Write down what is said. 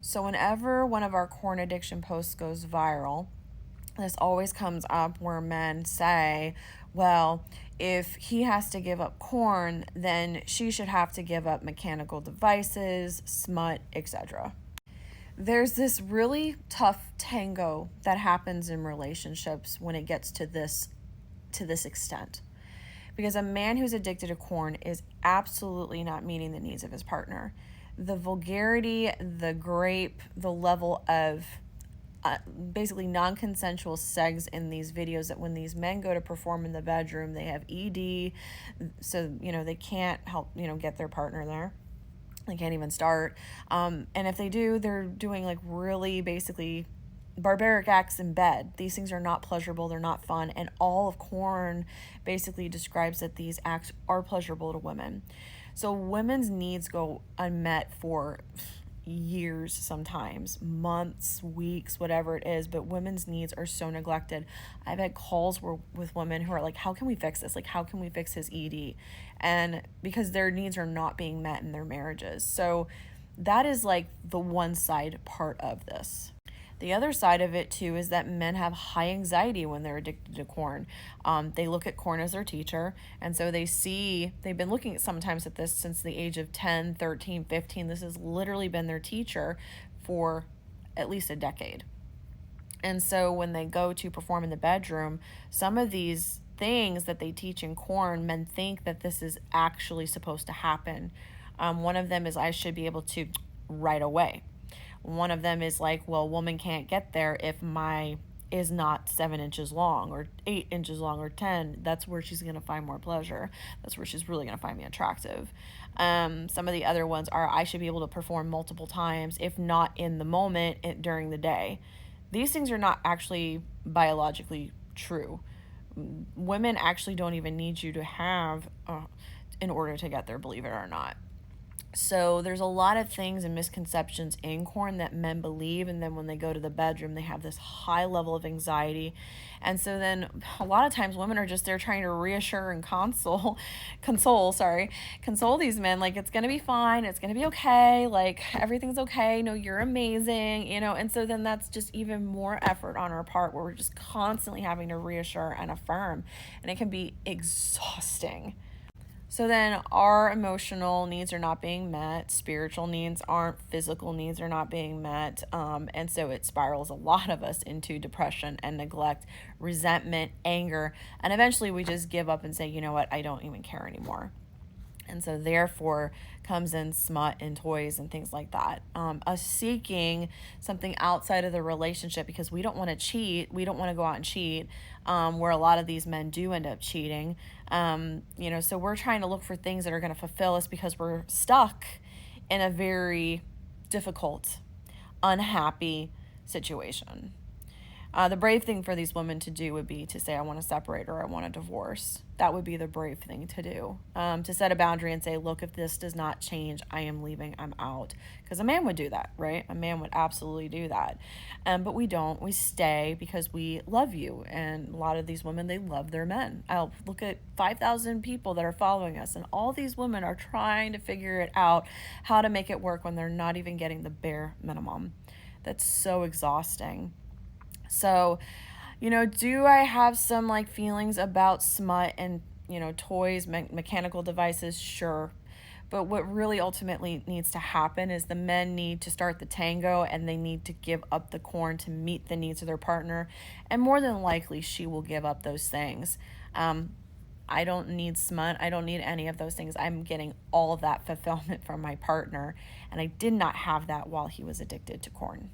So whenever one of our corn addiction posts goes viral, this always comes up where men say, well, if he has to give up corn, then she should have to give up mechanical devices, smut, etc. There's this really tough tango that happens in relationships when it gets to this extent. Because a man who's addicted to corn is absolutely not meeting the needs of his partner. The vulgarity, the grape, the level of basically non-consensual sex in these videos, that when these men go to perform in the bedroom, they have ED, so they can't help get their partner there. They can't even start, and if they do, they're doing like really basically barbaric acts in bed. These things are not pleasurable, they're not fun, and all of corn basically describes that these acts are pleasurable to women. So women's needs go unmet for years, sometimes months, weeks, whatever it is, but women's needs are so neglected. I've had calls with women who are like, how can we fix this? Like, how can we fix his ED? And because their needs are not being met in their marriages. So that is like the one side part of this. The other side of it too is that men have high anxiety when they're addicted to corn. They look at corn as their teacher, and so they've been looking at sometimes at this since the age of 10, 13, 15. This has literally been their teacher for at least a decade. And so when they go to perform in the bedroom, some of these things that they teach in corn, men think that this is actually supposed to happen. One of them is, I should be able to right away. One of them is like, well, a woman can't get there if my is not 7 inches long or 8 inches long or 10. That's where she's going to find more pleasure. That's where she's really going to find me attractive. Some of the other ones are, I should be able to perform multiple times, if not in the moment, during the day. These things are not actually biologically true. Women actually don't even need you to have in order to get there, believe it or not. So there's a lot of things and misconceptions in corn that men believe, and then when they go to the bedroom, they have this high level of anxiety. And so then a lot of times women are just there trying to reassure and console these men, like, it's going to be fine, it's going to be okay, like, everything's okay, no, you're amazing, and so then that's just even more effort on our part, where we're just constantly having to reassure and affirm, and it can be exhausting. So then our emotional needs are not being met, spiritual needs aren't, physical needs are not being met, and so it spirals a lot of us into depression and neglect, resentment, anger, and eventually we just give up and say, you know what, I don't even care anymore. And so therefore comes in smut and toys and things like that. Us seeking something outside of the relationship because we don't want to cheat. We don't want to go out and cheat, where a lot of these men do end up cheating. So we're trying to look for things that are going to fulfill us because we're stuck in a very difficult, unhappy situation. The brave thing for these women to do would be to say, I want to separate or I want a divorce. That would be the brave thing to do. To set a boundary and say, look, if this does not change, I am leaving, I'm out. Because a man would do that, right? A man would absolutely do that. But we don't. We stay because we love you. And a lot of these women, they love their men. I'll look at 5,000 people that are following us, and all these women are trying to figure it out, how to make it work when they're not even getting the bare minimum. That's so exhausting. So, do I have some like feelings about smut and, toys, mechanical devices? Sure. But what really ultimately needs to happen is the men need to start the tango, and they need to give up the corn to meet the needs of their partner. And more than likely, she will give up those things. I don't need smut. I don't need any of those things. I'm getting all of that fulfillment from my partner. And I did not have that while he was addicted to corn.